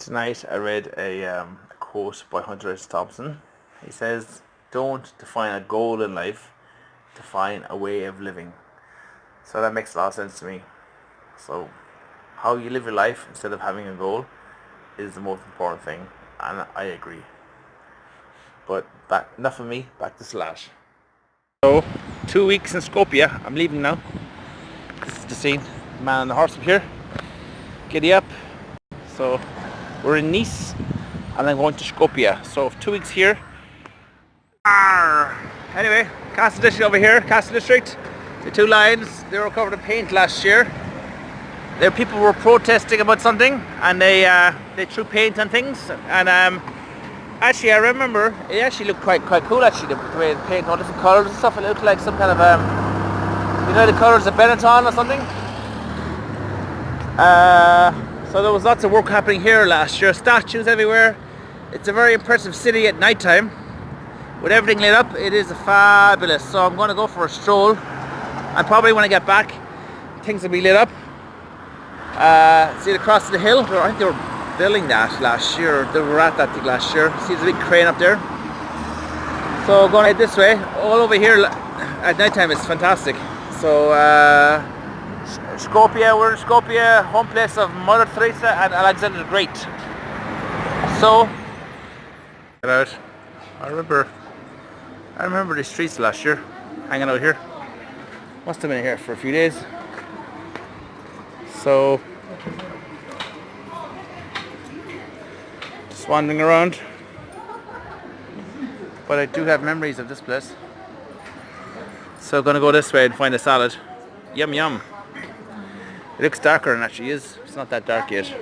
Tonight I read a quote by Hunter S. Thompson. He says, "Don't define a goal in life, define a way of living." So that makes a lot of sense to me. So how you live your life instead of having a goal is the most important thing, and I agree. But enough of me, back to Slash. So 2 weeks in Skopje. I'm leaving now. This is the scene. Man on the horse up here. Giddy up. So we're in Nice and I'm going to Skopje. So 2 weeks here. Anyway, Castle District over here. Castle District. The two lines, they were covered in paint last year. There people were protesting about something and they threw paint on things. And actually I remember it actually looked quite cool actually, the way the paint, all different colours and stuff. It looked like some kind of you know, the colours of Benetton or something. So there was lots of work happening here last year. Statues everywhere. It's a very impressive city at night time. With everything lit up, it is fabulous. So I'm going to go for a stroll. And probably when I get back, things will be lit up. See it across the hill. I think they were building that last year. They were at that thing last year. See there's a big crane up there. So going to head this way. All over here at night time is fantastic. So Skopje, we're in Skopje, home place of Mother Teresa and Alexander the Great. So, get out. I remember the streets last year, hanging out here. Must have been here for a few days. So, just wandering around. But I do have memories of this place. So, gonna go this way and find a salad. Yum yum. It looks darker than it actually is. It's not that dark yet.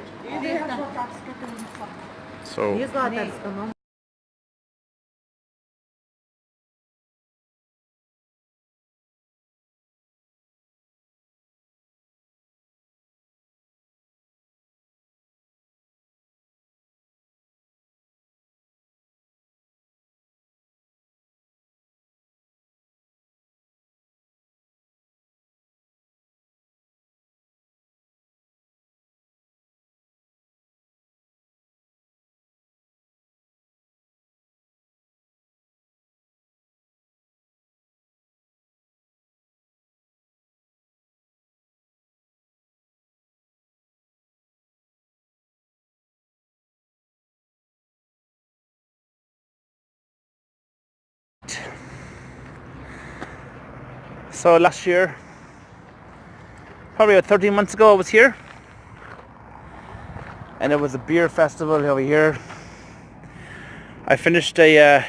So last year, probably about 13 months ago, I was here. And it was a beer festival over here. I finished a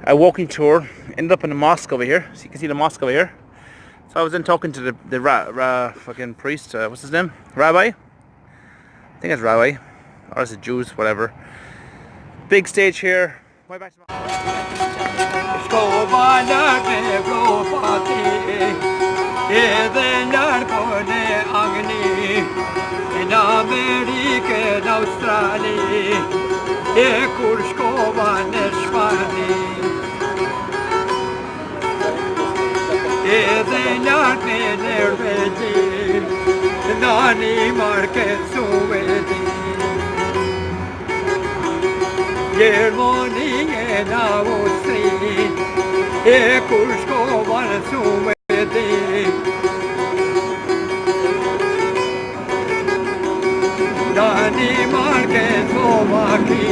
walking tour, ended up in the mosque over here. So you can see the mosque over here. So I was in talking to the fucking priest, what's his name? Rabbi? I think it's Rabbi. Or is it Jews, whatever. Big stage here. Way back to my Morning and I will see a Kursko one so with Dani Market Somaki,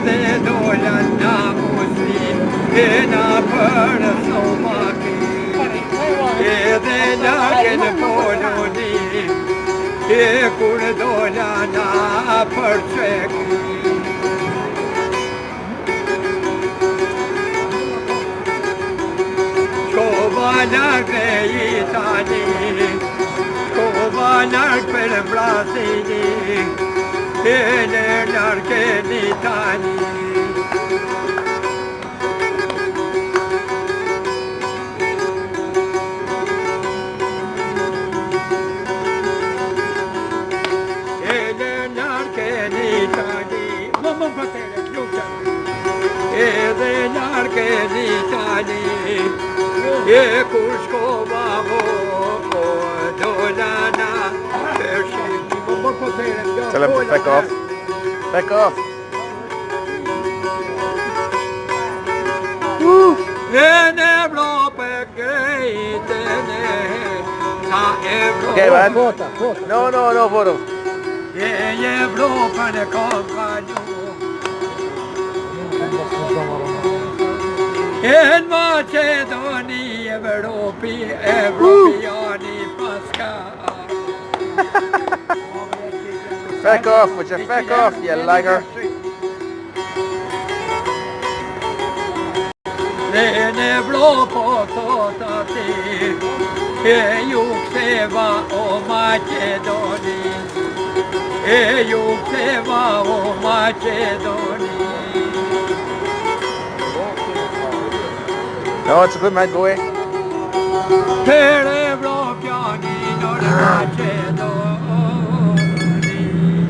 the Dolan Namusi, in a bird of Somaki, the dark and the Poloni, a Kurdolana perfect. Kovanar pe itani, kovanar per Brasili, elenar ke itani. Elenar ke itani, mamma patere lucha. Elenar ke itani. Ye Kursko Babo, Dolana, Pershi, Tell him to feck off. Feck off. Okay, man. No photo. En Macedoni Evropiani Pascal. Feck off, would you feck off, you liger? Lene blå på tåtati, Jukseva och Macedoni, Jukseva och Macedoni. No, it's a good man, go away. Pere blå pianino de Macedoni.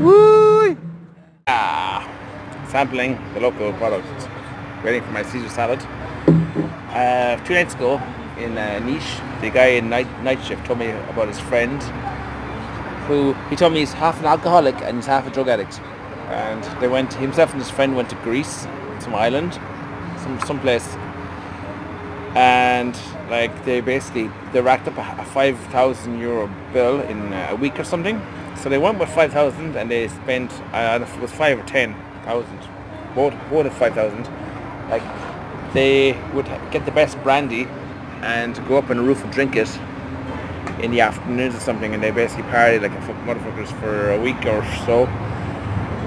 Woo! Sampling the local product. Waiting for my Caesar salad. 2 nights ago in Nice, the guy in night shift told me about his friend who, he told me he's half an alcoholic and he's half a drug addict. And they went, himself and his friend went to Greece, some island, some place. And like they racked up a 5,000 euro bill in a week or something. So they went with 5,000 and they spent, I don't know if it was 5 or 10,000, both at 5,000. Like they would get the best brandy and go up on the roof and drink it in the afternoons or something, and they basically partied like a motherfuckers for a week or so.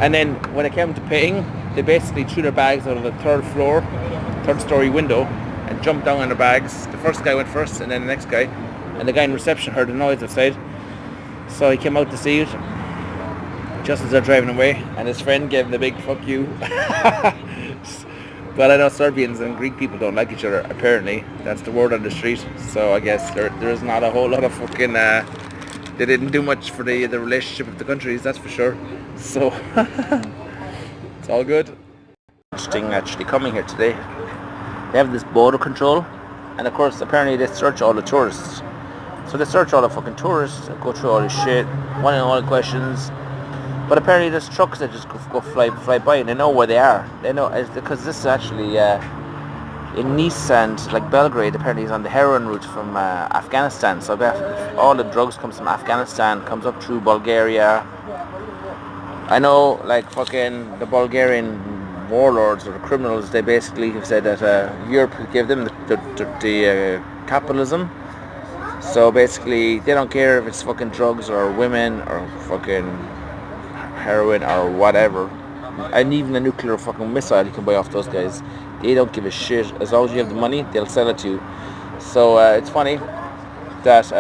And then when it came to paying, they basically threw their bags out of the third story window and jumped down on the bags. The first guy went first and then the next guy, and the guy in reception heard the noise outside, so he came out to see it just as they're driving away, and his friend gave him the big fuck you. But I know Serbians and Greek people don't like each other, apparently. That's the word on the street. So I guess there's not a whole lot of fucking... they didn't do much for the relationship of the countries, that's for sure. So, it's all good. Interesting actually coming here today. They have this border control. And of course, apparently they search all the tourists. So they search all the fucking tourists, go through all this shit, one and all the questions. But apparently there's trucks that just go fly by, and they know where they are. They know, because this is actually in Nice and like Belgrade. Apparently is on the heroin route from Afghanistan. So all the drugs comes from Afghanistan, comes up through Bulgaria. I know, like fucking the Bulgarian warlords or the criminals, they basically have said that Europe gave them the capitalism. So basically they don't care if it's fucking drugs or women or fucking heroin or whatever, and even a nuclear fucking missile you can buy off those guys. They don't give a shit. As long as you have the money, they'll sell it to you. So it's funny that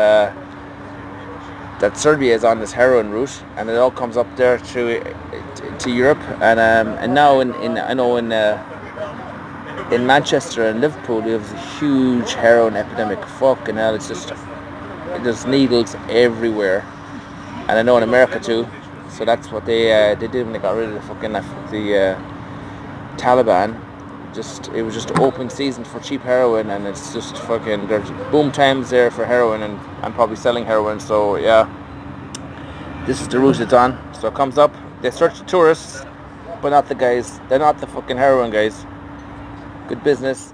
that Serbia is on this heroin route, and it all comes up there to Europe. And now in Manchester and Liverpool, we have a huge heroin epidemic. Fucking hell, it's just there's needles everywhere, and I know in America too. So that's what they did when they got rid of the fucking the Taliban. It was just open season for cheap heroin, and it's just fucking there's boom times there for heroin, and I'm probably selling heroin. So yeah, this is the route it's on. So it comes up. They search the tourists, but not the guys. They're not the fucking heroin guys. Good business.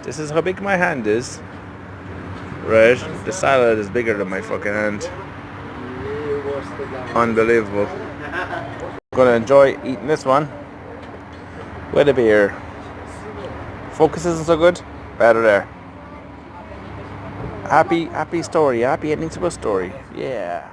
This is how big my hand is. Right, the salad is bigger than my fucking hand. Unbelievable. Gonna enjoy eating this one with a beer. Focus isn't so good. Better there. Happy story. Happy ending to a story. Yeah.